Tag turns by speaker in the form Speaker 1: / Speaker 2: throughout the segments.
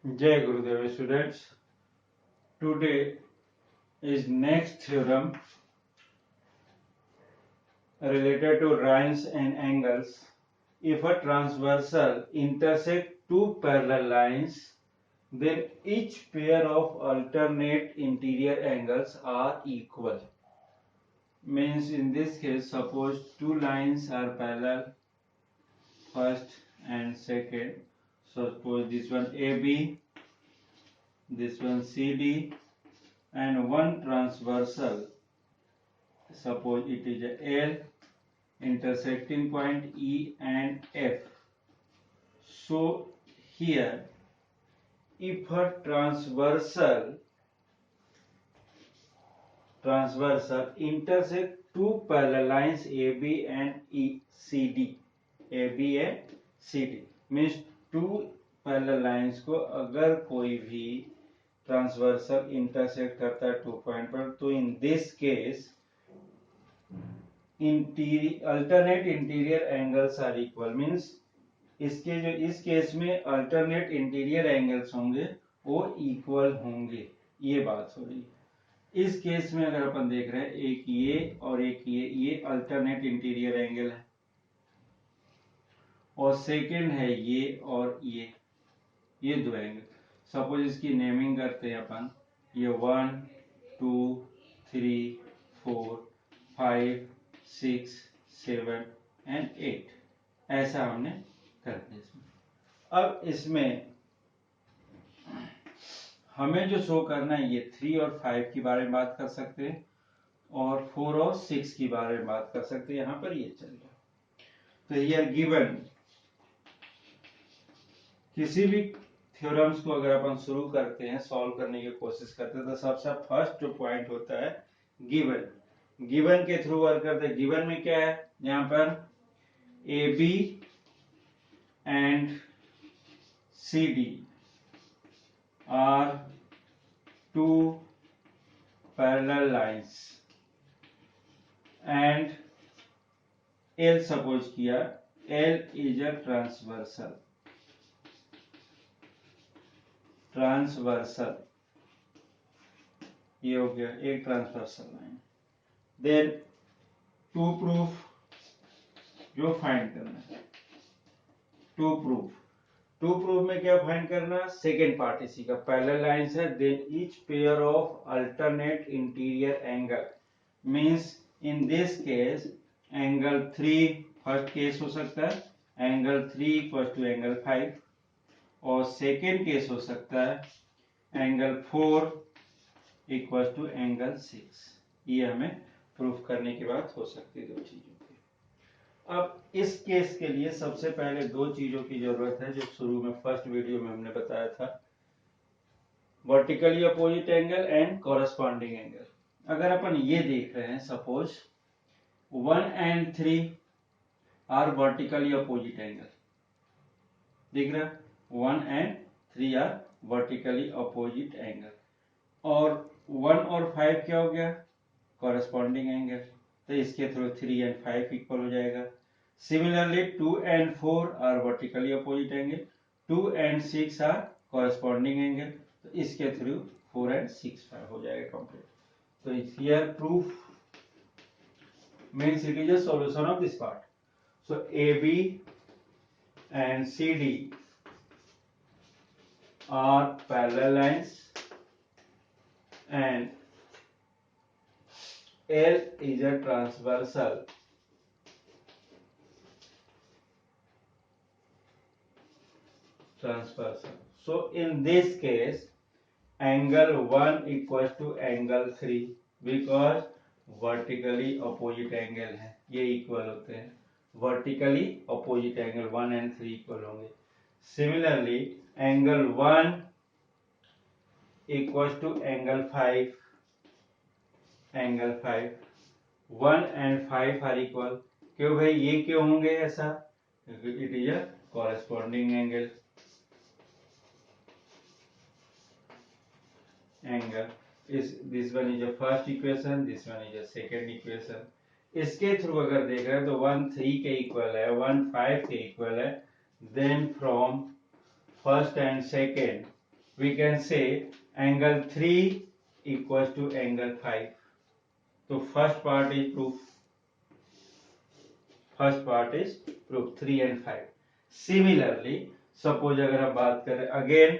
Speaker 1: Jai Gurudev students. Today is next theorem related to lines and angles. If a transversal intersect two parallel lines, then each pair of alternate interior angles are equal. Means in this case, suppose two lines are parallel, first and second. Suppose this one AB, this one CD, and one transversal. Suppose it is a L intersecting point E and F. So here, if a transversal intersect two parallel lines AB and CD, AB and CD means two parallel lines को अगर कोई भी transversal intersect करता है 2 point पर, तो in this case alternate interior angles are equal. Means इसके जो इस केस में अल्टरनेट इंटीरियर एंगल्स होंगे वो इक्वल होंगे, ये बात हो रही है। इस केस में अगर अपन देख रहे हैं एक ये और एक ये अल्टरनेट इंटीरियर एंगल है, और सेकंड है ये और ये दो एंगल। सपोज इसकी नेमिंग करते हैं अपन, ये 1 2 3 4 5 6 7 एंड 8 ऐसा हमने कर दिया। अब इसमें हमें जो शो करना है, ये 3 और 5 के बारे में बात कर सकते हैं और 4 और 6 के बारे में बात कर सकते हैं। यहां पर ये चल रहा है। तो हियर गिवन किसी भी थ्योरम्स को अगर अपन शुरू करते हैं, सॉल्व करने की कोशिश करते हैं, तो सबसे फर्स्ट जो पॉइंट होता है गिवन के थ्रू वर्क करते हैं। गिवन में क्या है, यहां पर A B and C D are two parallel lines and L suppose किया, एल इज अ ट्रांसवर्सल ये हो गया एक transversal line. Then to proof जो फाइंड करना है, टू प्रूफ में क्या फाइंड करना, सेकेंड पार्ट इसी का पैरेलल लाइंस है, then each pair of alternate interior angle. Means in this case angle 3 first case हो सकता है, एंगल 3 इक्वल टू एंगल 5, और सेकेंड केस हो सकता है एंगल 4 इक्वल टू एंगल 6। ये हमें प्रूफ करने के बाद हो सकती है दो चीजों की। अब इस केस के लिए सबसे पहले दो चीजों की जरूरत है, जो शुरू में फर्स्ट वीडियो में हमने बताया था, vertically opposite angle and corresponding angle. अगर अपन ये देख रहे हैं, suppose 1 and 3 are vertically opposite angle, दिख रहा है 1 and 3 are vertically opposite angle, और 1 और 5 क्या हो गया, कॉरेस्पॉन्डिंग एंगल, तो इसके थ्रू 3 and 5 इक्वल हो जाएगा। Similarly 2 and 4 are vertically opposite angle, 2 and 6 are corresponding angle, तो इसके थ्रू 4 and 6 5 हो जाएगा कंप्लीट। तो here proof means it is a solution of this part. So AB and CD are parallel lines and L is a transversal So in this case angle 1 equals to angle 3 because vertically opposite angle है, ये equal होते हैं। Vertically opposite angle 1 and 3 equal होंगे। Similarly angle 1 equals to angle 5, 1 and 5 are equal. क्यों भाई, ये क्यों होंगे ऐसा, क्योंकि it is a corresponding angle. This one is a first equation, this one is a second equation. इसके थ्रू अगर देख रहे हैं तो 1 3 के इक्वल है, 1 5 के इक्वल है, then from first and second we can say angle 3 equal to angle 5. तो first part is proof. First part is proof 3 and 5. Similarly suppose अगर हम बात करें again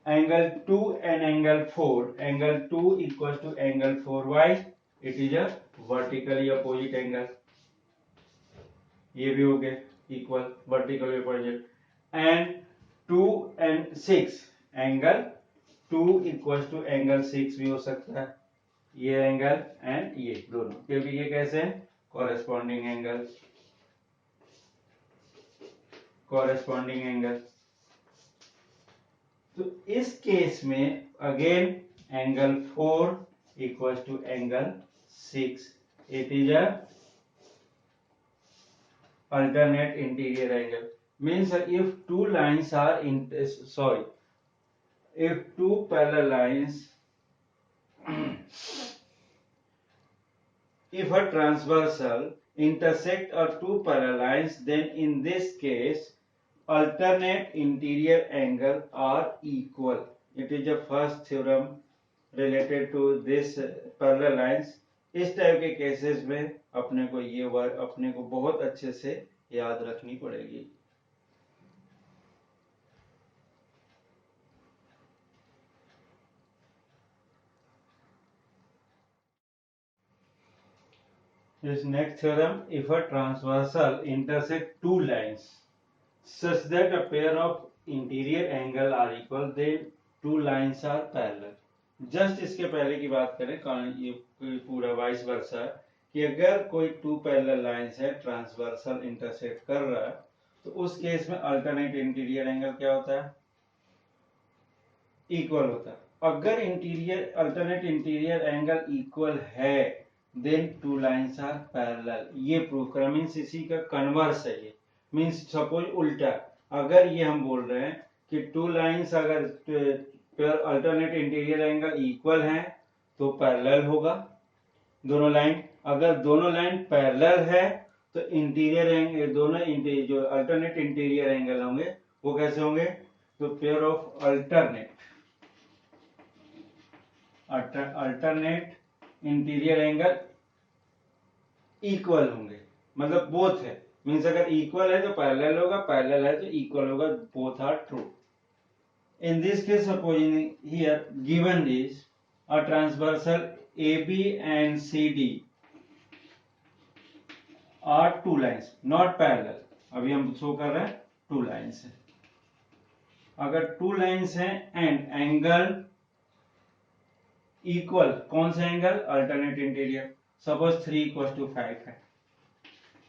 Speaker 1: angle 2 and angle 4. Angle 2 equal to angle 4. Why? It is a vertically opposite angle. ये भी हो गया equal vertically opposite. And 2 and 6. Angle 2 equal to angle 6 भी हो सकता है. ये एंगल एंड ये दोनों, क्योंकि ये कैसे हैं कॉरेस्पॉन्डिंग एंगल. Corresponding angle. तो इस केस में again angle 4 equal to angle 6. It is a alternate interior angle. Means if two lines are if two parallel lines if a transversal intersect or two parallel lines, then in this case alternate interior angle are equal. It is the first theorem related to this parallel lines. इस type के cases में अपने को ये word अपने को बहुत अच्छे से याद रखनी पड़ेगी. This next theorem, if a transversal intersect two lines such that a pair of interior angle are equal, then two lines are parallel. Just इसके पहले की बात करें ये पूरा वाइस वर्सा कि अगर कोई टू पैरेलल लाइंस है ट्रांसवर्सल इंटरसेक्ट कर रहा है तो उस केस में अल्टरनेट इंटीरियर एंगल क्या होता है इक्वल होता है. अगर interior alternate interior angle equal है then two lines are parallel. ये प्रूफ करा. मींस इसी का कन्वर्स है. ये मींस सपोज उल्टा अगर ये हम बोल रहे हैं कि टू लाइंस अगर अल्टरनेट इंटीरियर एंगल इक्वल है तो पैरेलल होगा दोनों लाइन. अगर दोनों लाइन पैरेलल है तो इंटीरियर एंगल दोनों जो अल्टरनेट इंटीरियर एंगल होंगे वो कैसे होंगे तो pair of alternate interior angle equal होंगे. मतलब बोथ है. मींस अगर इक्वल है तो पैरेलल होगा, पैरेलल है तो इक्वल होगा. Both are true. In this case, supposing here given is a transversal AB and CD are two lines, not parallel. अभी हम शो कर रहे हैं टू लाइन्स है. अगर टू लाइन्स हैं एंड एंगल इक्वल, कौन सा angle alternate interior. Suppose 3 equal to 5 है.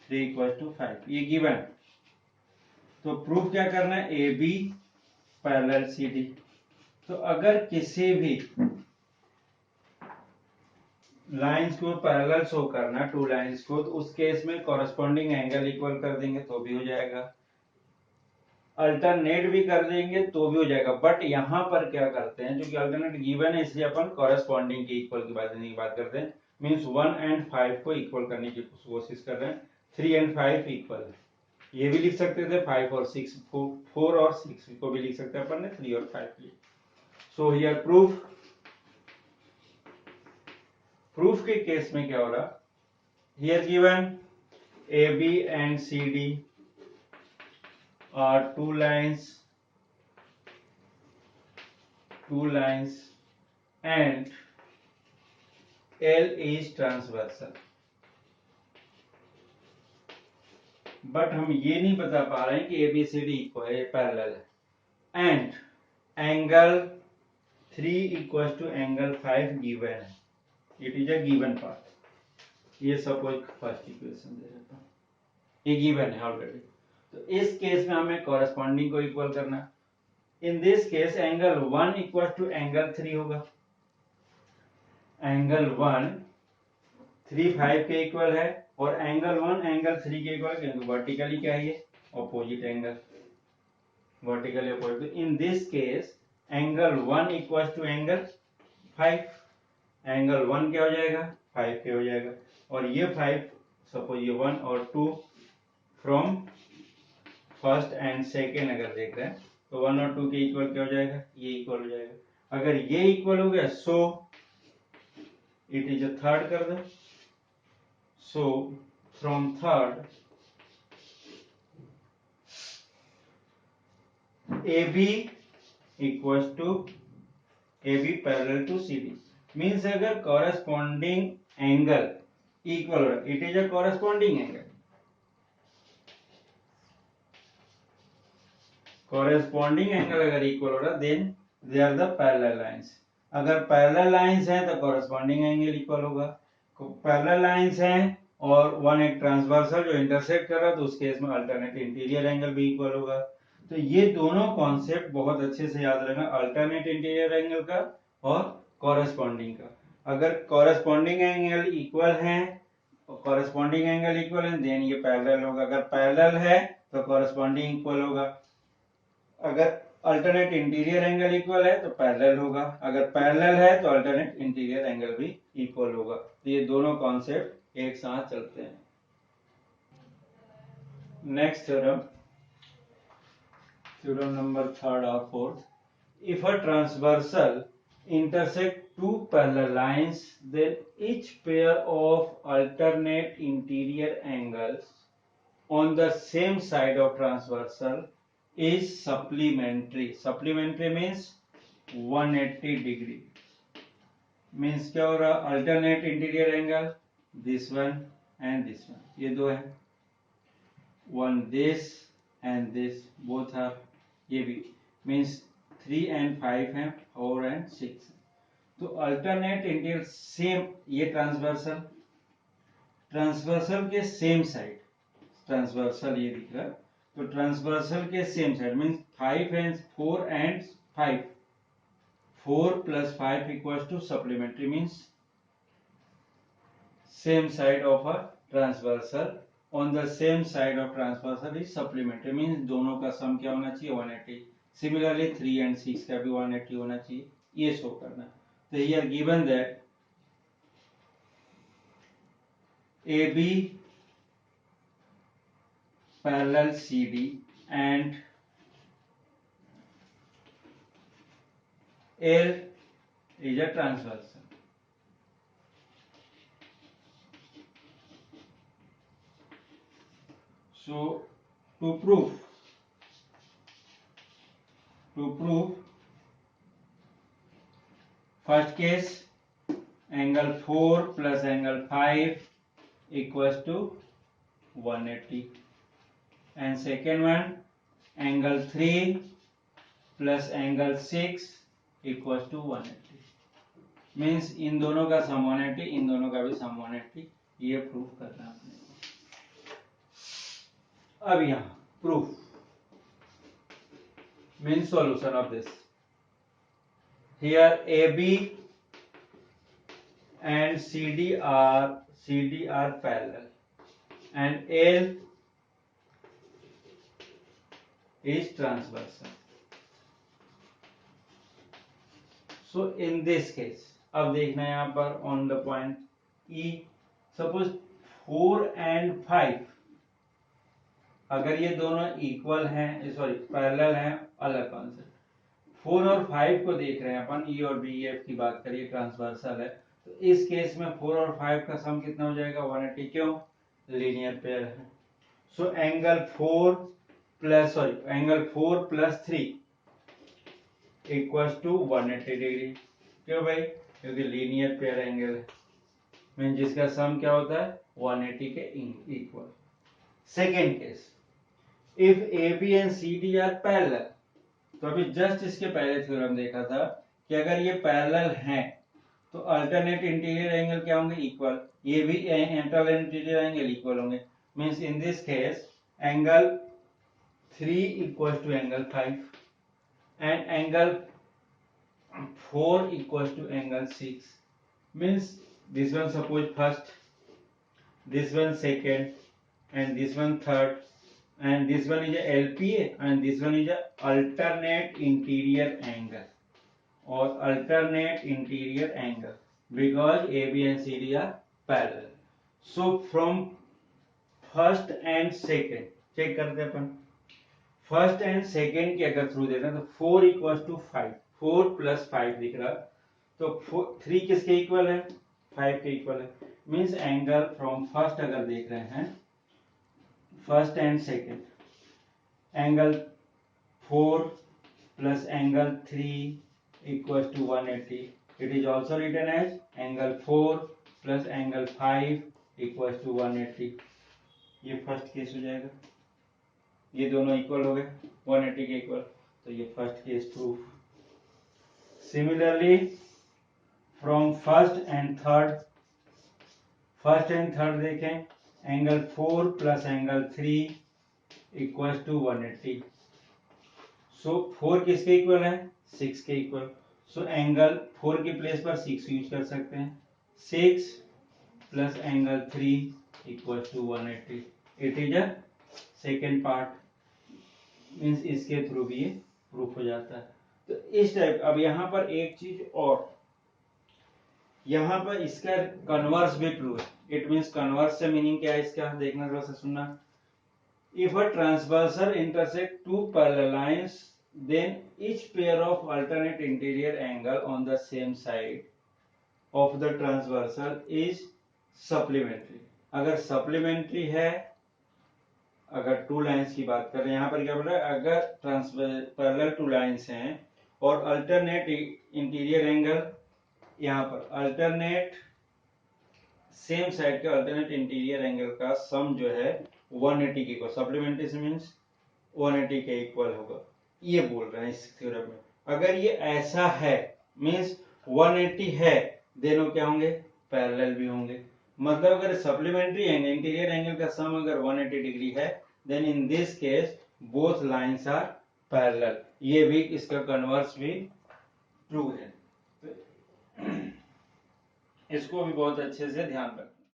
Speaker 1: 3 इक्वल टू 5 ये गिवन. तो प्रूफ क्या करना है A B parallel C D. तो अगर किसी भी लाइंस को पैरेलल शो करना टू लाइंस को तो उस केस में कॉरेस्पॉन्डिंग एंगल इक्वल कर देंगे तो भी हो जाएगा. अल्टरनेट भी कर देंगे तो भी हो जाएगा. बट यहां पर क्या करते हैं क्योंकि अल्टरनेट गिवन है इसलिए अपन कॉरेस्पॉन्डिंग के इक्वल की बात करते हैं. मींस 1 and 5 को इक्वल करने की कोशिश कर रहे हैं. 3 and 5 इक्वल है. ये भी लिख सकते थे 5 और 6, 4 और 6 को भी लिख सकते हैं अपन ने 3 और 5 लिए. सो हियर प्रूफ के केस में क्या हो रहा here given A B and C D are two lines and L is transversal. But हम ये नहीं बता पा रहे हैं कि ABCD इक्वल है पैरेलल है. And angle 3 equal to angle 5 given है. It is a given part. ये सपोज फर्स्ट इक्वेशन दे देता हूं. ये गिवन है ऑलरेडी. तो इस केस में हमें कॉरेस्पॉन्डिंग को इक्वल करना. In this case angle 1 equal to angle 3 होगा. एंगल 1 3 5 के इक्वल है और एंगल 1 एंगल 3 के इक्वल क्योंकि वर्टिकली क्या है opposite angle. Vertically opposite. In this case angle 1 equal to angle 5. Angle 1 क्या हो जाएगा 5 के हो जाएगा. और ये 5 सपोज ये 1 और 2 फ्रॉम फर्स्ट एंड सेकेंड अगर देख रहे हैं तो 1 और 2 के इक्वल क्या हो जाएगा, ये इक्वल हो जाएगा। अगर ये इक्वल हो गया so it is a third कर दो। So from third AB equals to AB parallel to CD means अगर corresponding angle equal हो रहा है, it is a corresponding angle, corresponding angle अगर equal हो रहा है then they are the parallel lines। अगर parallel lines हैं तो corresponding angle equal होगा। parallel lines हैं और वन एक ट्रांसवर्सल जो इंटरसेक्ट कर रहा है तो उस केस में अल्टरनेट इंटीरियर एंगल भी इक्वल होगा। तो ये दोनों कॉन्सेप्ट बहुत अच्छे से याद रखना, अल्टरनेट इंटीरियर एंगल का और कॉरेस्पॉन्डिंग का। अगर कॉरेस्पॉन्डिंग एंगल इक्वल है, कॉरेस्पॉन्डिंग एंगल इक्वल है देन ये पैरेलल होगा, अगर पैरेलल है तो कॉरेस्पॉन्डिंग इक्वल होगा। अगर अल्टरनेट इंटीरियर एंगल इक्वल है तो पैरेलल होगा, अगर पैरेलल है तो अल्टरनेट इंटीरियर एंगल भी इक्वल होगा। तो ये दोनों कॉन्सेप्ट एक साथ चलते हैं। Next theorem, theorem number 3rd or 4th, if a transversal intersect two parallel lines then each pair of alternate interior angles on the same side of transversal is supplementary। supplementary means 180 degree means क्या हो रहा, alternate interior angle this one and this one, ये दो है, one this and this both are, ये भी means 3 and 5 है, 4 and 6। तो अल्टरनेट इंटीरियर सेम, ये ट्रांसवर्सल, ट्रांसवर्सल के सेम साइड, ट्रांसवर्सल ये दिख रहा है तो ट्रांसवर्सल के same side means 5 and 4 and 5, 4 plus 5 equals to supplementary means same side of a transversal on the same side of transversal is supplementary means दोनों का सम क्या होना चाहिए 180। सिमिलरली 3 and 6 का भी 180 होना चाहिए, ये शो करना। तो here given that AB parallel CD and L is a transversal। So to prove first case angle 4 plus angle 5 equals to 180 and second one angle 3 plus angle 6 equals to 180 means इन दोनों का सम 180, इन दोनों का भी सम 180, ये proof करना है आपने। अब यहाँ proof means solution of this, here AB and CD are parallel and L is transversal। So in this case अब देखना है यहाँ पर on the point E, suppose 4 and 5 अगर ये दोनों इक्वल हैं, सॉरी पैरेलल हैं, अलग कॉन्सेप्ट। 4 और 5 को देख रहे हैं अपन, E और BF की बात करिए, ट्रांसवर्सल है तो इस केस में 4 और 5 का सम कितना हो जाएगा 180, क्यों, लीनियर पेयर है। So angle 4 plus 3 equals to 180 degree, क्यों भाई, क्योंकि लीनियर पेयर एंगल है मीन जिसका सम क्या होता है 180 के equal. Second case, if AB and CD are parallel, तो अभी जस्ट इसके पहले थ्योरम देखा था कि अगर ये पैरेलल हैं तो अल्टरनेट इंटीरियर एंगल क्या होंगे, इक्वल, ये भी अल्टरनेट इंटीरियर एंगल इक्वल होंगे means in this case angle 3 equals to angle 5 and angle 4 equals to angle 6 means this one suppose first, this one second and this one third and this one is a LPA and this one is a alternate interior angle or alternate interior angle because AB and CD are parallel। So from first and second check करते अपन, first and second के अगर through देते हैं तो 4 equal to 5, 4 plus 5 दिख रहा, तो 3 किसके इक्वल है, 5 के इक्वल है। मीन्स एंगल फ्रॉम फर्स्ट अगर देख रहे हैं, first and second, angle 4 plus angle 3 equal to 180, it is also written as angle 4 plus angle 5 equal to 180। ये फर्स्ट केस हो जाएगा, ये दोनों इक्वल हो गए 180 के इक्वल, तो ये first case proof. Similarly from first and third, first and third देखें, angle 4 plus angle 3 equal to 180। So 4 किसके इक्वल है, 6 के इक्वल। सो एंगल 4 के प्लेस पर 6 यूज कर सकते हैं, 6 plus angle 3 equal to 180। It is a second part, means इसके थ्रू भी ये प्रूफ हो जाता है। तो इस टाइप। अब यहाँ पर एक चीज और, यहाँ पर इसका कन्वर्स भी प्रूफ है। इट मीन्स कन्वर्स से मीनिंग क्या है इसका, देखना थोड़ा सा सुनना। If a transversal intersect two parallel lines, then each pair of alternate interior angle on the same side of the transversal is supplementary. अगर सप्लीमेंट्री है, अगर टू लाइंस की बात करें, यहाँ पर क्या बोल रहा है, अगर पैरेलल टू लाइंस हैं और अल्टरनेट इंटीरियर एंगल, यहाँ पर अल्टरनेट सेम साइड के अल्टरनेट इंटीरियर एंगल का सम जो है 180 के इक्वल, सप्लीमेंट्री से मींस 180 के इक्वल होगा, ये बोल रहे हैं इस थ्योरम में। अगर ये ऐसा है मींस 180 है, दोनों क्या होंगे, पैरेलल भी होंगे। मतलब अगर सप्लीमेंट्री एंगल इंटीरियर एंगल का सम अगर 180 डिग्री है, then in this case both lines are parallel. ये भी इसका कन्वर्स भी ट्रू है, इसको भी बहुत अच्छे से ध्यान रखना।